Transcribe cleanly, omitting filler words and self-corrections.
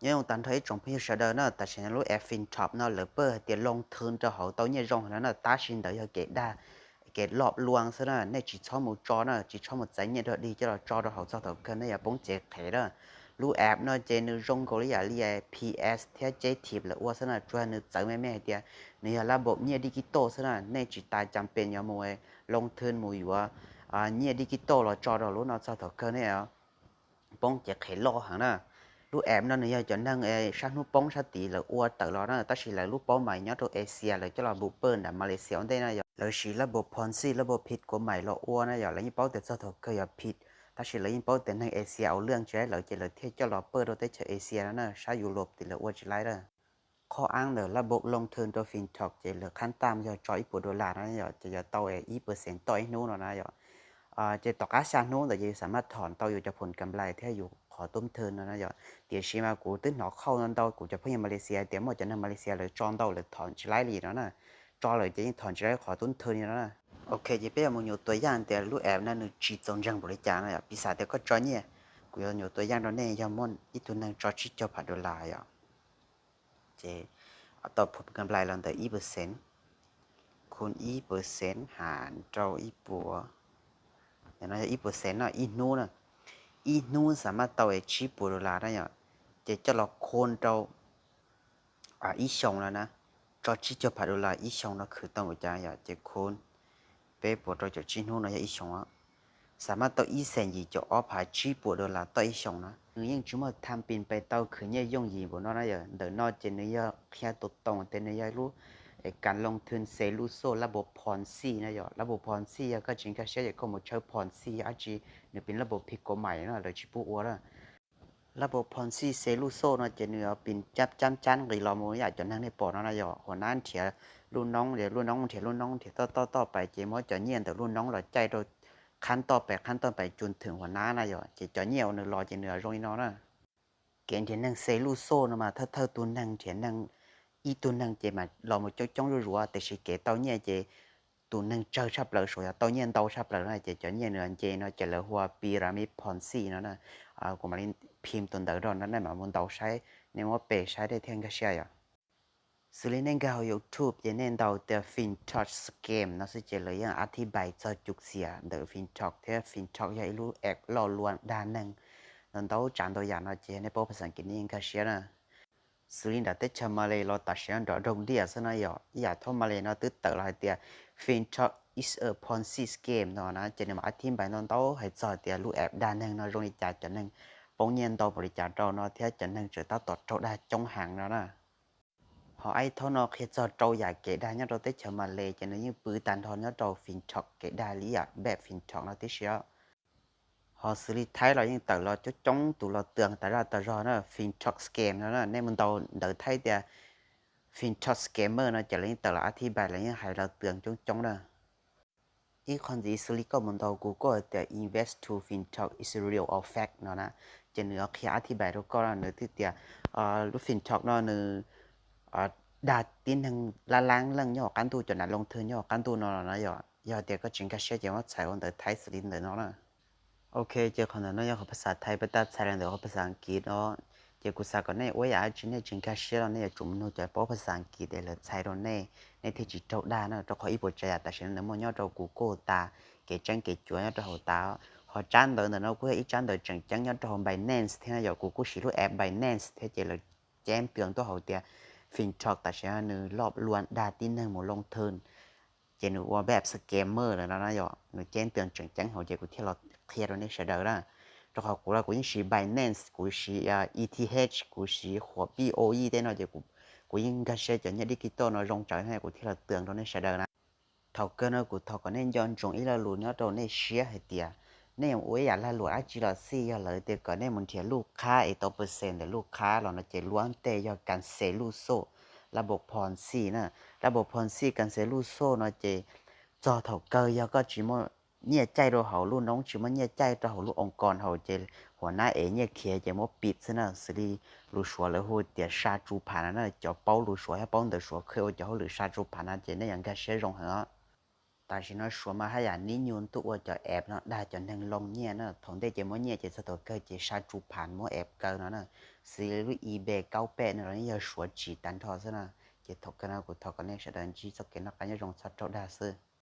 nhưng tàn thấy trong phía sau đó nó ta sẽ lúc em fin top nó lỡ bơ tiền long thương cho họ tao như rong nó ta xin đợi cho kẻ đa kẻ lọp luang thế đó nên chỉ cho một trò nó chỉ cho một giải nhiệt thôi đi cho là trò đó họ cho thầu cân nó là bóng chế thế đó lúc app nó trên nó rong có lý là PS theo chế thiệp là qua thế nào cho nó giải mẹ mẹ đi này là bộ như digital thế nào nên chỉ tài chăm bên nhau một long thương một vừa như digital là trò đó lúc nó cho thầu cân này bóng chế thế lo hả nè lúc em nó này cho nên sang lúc bóng sát tỷ là ua tự lo nó ta chỉ là lúc bóng mày nhớ rồi Asia là cho là bộ bên là Malaysia ở đây này là chỉ là bộ Ponzi là bộ pit của mày là ua nó giờ là những báo tiền sao thôi cơ giờ pit ta chỉ là những báo tiền hàng Asia ở lương chế là chỉ là thiết cho là bên rồi tới chơi Asia đó nè sang Europe thì là ua chỉ lại đó khó ăn là bộ long thường cho fintech chỉ là khán tam cho cho ít bộ đô la nó giờ giờ tao ít % tao ít nữa nó giờ chỉตอกอาชาโน้นแต่ยังสามารถถอนเตาอยู่จะผลกำไรที่อยู่ขอต้มเทินนะเดี๋ยวเดี๋ยวชิมากูตื้นหนอเข้านั่นเตากูจะเพิ่งมาเลเซียเดี๋ยวหมดจะนั่งมาเลเซียเลยจอนเตาเลยถอนชิไลลีแล้วนะจอเลยจะยิ่งถอนชิไลขอต้นเทินนี่แล้วนะโอเคจะเป็นมึงอยู่ตัวอย่างแต่ลูกแอบนั่นนึกจีจงจังบริจาคนะปีศาจเดี๋ยวก็จอเนี่ยกูอยู่ตัวอย่างตอนนี้ยามอนอีตัวนั่งจอชิจอผัดดอลลาร์อ่ะเจต่อผลกำไรเราแต่1%คูณ1%หารเจ้าอีปัวอย่างนั้น1%น่ะอีนู้นน่ะอีนู้นสามารถต่อ$10ได้เนี่ยจะเราโคนเราอีชงแล้วนะจอชิจพัดดอลลาร์อีชงเราคือต้องจ่ายจะโคนเป๊ะปวดเราจะชิ้นนู้นเราจะอีชงอ่ะสามารถต่ออีเซนยี่จะออพาย$10ต่ออีชงนะยังจุ่มทำเป็นไปต่อคือเนี่ยย่งยี่บนนั่นนะอย่างเดินนอกเจเนียแค่ตัวตรงแต่เนี่ยรู้การลงทุนเซลูโซระบบพรซีนะอย่างระบบพรซีก็จริงก็ใช้ก็มาใช้พรซีอาจีเนี่ยเป็นระบบผิดกฎหมายนะเลยชิบุอัวนะระบบพรซีเซลูโซนะจะเนี่ยเป็นจับจันหรือเราโมอยากจะนั่งในปอนะอย่างหัวหน้าเถียรุ่นน้องเดี๋ยวรุ่นน้องเถียรุ่นน้องเถียต่อไปเจมอจะเงียนแต่รุ่นน้องเราใจโดยขั้นต่อไปจนถึงหัวหน้านะอย่างจะเงียวเนื้อรอจะเนื้อรงนี้นะเกณฑ์เถียนั่งเซลูโซนะมาถ้าตัวนั่งเถียนั่งอีตัวนั่งเจมาเรามาจ้องรัวแต่สิเกตตอนเนี่ยเจตัวนั่งเจอชับเลยสวยตอนเนี่ยเตาชับเลยนะเจจะเนี่ยเนื้อเจเนาะจะเลยหัวปีรามิดพอนซีนะกูมาเล่นพิมพ์ตัวเดิมนั้นได้มาบนเตาใช้เนี่ยว่าเปใช้ได้เท่งก็ใช่สื่อเล่นกับยูทูบจะเน้นเตาเดอะฟินท็อชสเกมนะซึ่งจะเลยยังอธิบายจะจุกเสียเดอะฟินท็อกเท่ฟินท็อกยังรู้แอกหล่อล้วนด้านหนึ่งนั่นเตาจานตัวอย่างนะเจในโปรภาษาอังกฤษนี่ก็ใช่นะสื่อเล่นแต่เช้ามาเลยเราตัดเสียงดอกดงเดียซะนะอยากทำมาเลยนะตึ๊ดแต่ละเดียฟินท็อก is a Ponzi scheme เนาะนะจะเนี่ยมาอธิบายนั่นเตาให้จอดเดียรู้แอบด้านหนึ่งนะตรงนี้จ่ายจนหนึ่งปงเงินต่อบริจาคเราเนาะเท่าจนหนึ่งจะต้องตอดเจ้าได้จงห่างแล้วนะhọ ai thọ nó khi cho trâu giả kể đa nhá trâu tết chờ mà lệ cho nên như bự tàn thọ nhá trâu phình chọc kể đa lý à bẹ phình chọc nó tết xíu họ xử lý thái là những tờ lo cho chống tụ lo tường tại ra tờ rò nó phình chọc scam nó nên mình tàu đợi thấy thì phình chọc scammer nó chỉ là những tờ là thi bài là những hại là tường chống đó ý con gì xử lý có mình tàu Google thì invest to fintech is real or fact nó nè cho nên khi thi bài đó có là nữa thì lúc fintech nó nữa đạt tin hàng la lang lăng nhỏ căn tu cho nó lông thư nhỏ căn tu nó là nhỏ thì có chuyện cái sẽ chỉ mất sai on tới thái xử lý nó nè ok giờ còn nó nhỏภาษาไทยไปตัดใช้แล้วภาษาอังกฤษเนาะเจ้ากูสักก็เนี่ยว่าอยากจะเนี่ยจริงก็เชื่อเนี่ยจุ่มนู้จะบอกภาษาอังกฤษได้เลยใช้ตรงนี้ในที่จิตเจ้าได้เนาะเราขออีกบทใจแต่ฉันเนี่ยมันย่อเรากูโก้ตาเกจังเกจวนย่อเราหัวตาhọ chán đời nó cũng ít chán đời chẳng chẳng nhớ trong Binance thế nào giờกูกูchỉ lúc app Binance thế chỉ là chém tiền tôi hậu tiền fintech แต่ใช่หนึ่งรอบล้วนดาตินหนึ่งหมดลงทุนเจนว่าแบบสแกมเมอร์เลยนะนะย่อหนูแจ้งเตือนจังๆเขาจะกูที่เราเคลียร์ตรงนี้เฉยๆนะแล้วเขากูยังใช้ Binance กูใช้ ETH กูใช้หัว BOE ได้เนาะเดี๋ยวกูยังก็ใช้จะเนี่ยดิจิตอลเนาะลงใจให้กูที่เราเตือนตรงนี้เฉยๆนะเขาเกินเนาะกูเขาก็เน้นย้อนจงอีละรู้เนาะตรงนี้เชียร์ให้เตียเนี่ยโอ้ยอยากละหลวงอาจิลซี่เลยแต่ก่อนเนี่ยมันเทียลูกค้าไอ้ตัวเปอร์เซ็นต์แต่ลูกค้าเราเนี่ยจะล้วนแต่ยอดการเซลูโซระบบพรซีนะระบบพรซีการเซลูโซเนาะจะจอเท่าเกยก็จิมเนี่ยใจเราเขาลูกน้องจิมเนี่ยใจเราเขาลูกองค์กรเขาจะหัวหน้าเนี่ยเขียจะมปิดซะนะสิริลูชัวเลยหัวเดียชาจูผ่านนะจะเป้าลูชัวให้เป้าเดือชัวเคยจะเขาหรือชาจูผ่านนะจะเนี่ยอย่างก็เชื่อรงเหรอแต่ฉันว่าชัวมาให้ยานิยมตัวจะแอบเนาะได้จนทั้งลมเนี่ยเนาะถงได้จะมั่วเนี่ยจะสะดวกเกิดจะชาจูผ่านมั่วแอบเกินเนาะ xí lúc eBay cao bè nữa là số chỉ tán thọ thế nào chỉ thuộc cái nào của thọ cái này sẽ đàn chỉ cho cái nó cái như rong sắt trâu đa sư